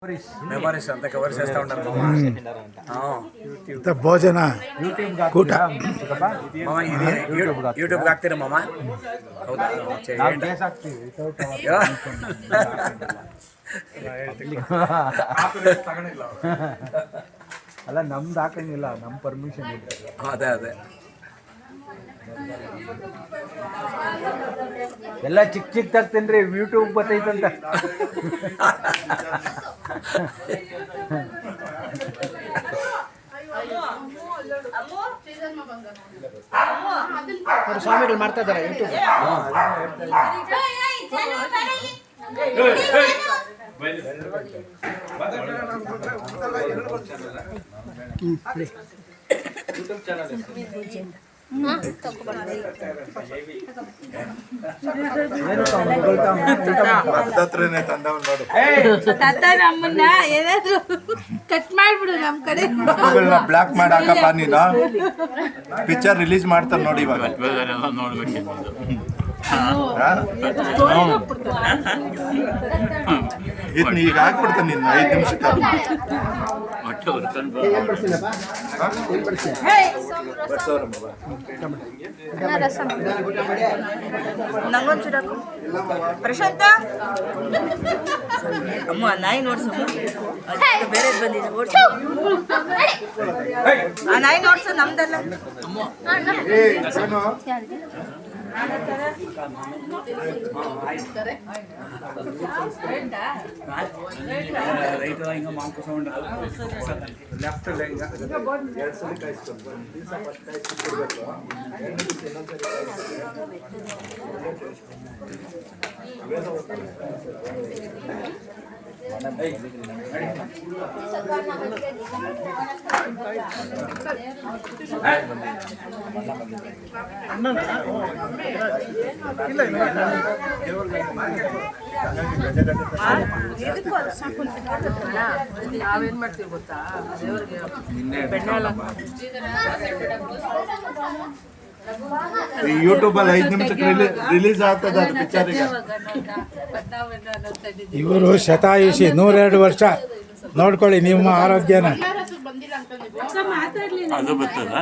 memories అంతా cover చేస్తూ ఉంటారు భోజన కూట మామ ఇది యూట్యూబ్ ಹಾಕ್ತೀರಾ ಮಾಮ ಹೌದಾ చేయండి ಅಲ್ಲ ನಮ್ದು ಹಾಕಂಗಿಲ್ಲ ನಮ್ಮ ಪರ್ಮಿಷನ್ ಇದೆ ಅದೇ ಅದೇ ಎಲ್ಲ ಚಿಕ್ಕ ಚಿಕ್ಕದಾಗಿ ತಿನ್ರಿ ಯೂಟ್ಯೂಬ್ ಬರ್ತೈತಂತ ಸ್ವಾಮಿಗಳು ಮಾಡ್ತಾ ಇದ್ದಾರೆ ಯೂಟ್ಯೂಬ್ ನಮ್ಮನ್ನ ಏನಾದ್ರು ಕಟ್ ಮಾಡ್ಬಿಡು ನಮ್ ಕಡೆ ಬ್ಲಾಕ್ ಮಾಡಾಕಪ್ಪ ನೀನು ಪಿಕ್ಚರ್ ರಿಲೀಸ್ ಮಾಡ್ತಾರೆ ನೋಡಿ ಇವಾಗ ಇದನ್ನ ಈಗ ಹಾಕ್ಬಿಡ್ತಾನೆ ನಿನ್ನ 5 ನಿಮಿಷಕ್ಕೆ ನಂಗೊಂದು ಚೂಡಾಕು ಪ್ರಶಾಂತ ಅಮ್ಮ ನಾಯಿ ನೋಡ್ಸಮ್ಮ ಬೇರೆ ಬಂದಿದೆ ಓಡಿಸು ಆ ನಾಯಿ ನೋಡ್ಸು ನಮ್ದಲ್ಲ ರೈತ ಹಿಂಗ ಮಾಂಕು ಸೌಂಡ್ ಲೆಫ್ಟ್ ಎರಡು ಸಲ ಕಾಯಿಸ್ಕೊಂಡು ನಾವೇನ್ ಮಾಡ್ತೀವಿ ಗೊತ್ತಾ ದೇವ್ರಿಗೆ ಯೂಟ್ಯೂಬ್ ಅಲ್ಲಿ 5 ನಿಮಿಷಕ್ಕೆ ರಿಲೀಸ್ ಆಗ್ತದ ಪಿಕ್ಚರ್ ಇವರು ಶತಾಯುಷಿ 102 ವರ್ಷ ನೋಡ್ಕೊಳ್ಳಿ ನಿಮ್ಮ ಆರೋಗ್ಯನ ಅದು ಬರ್ತದ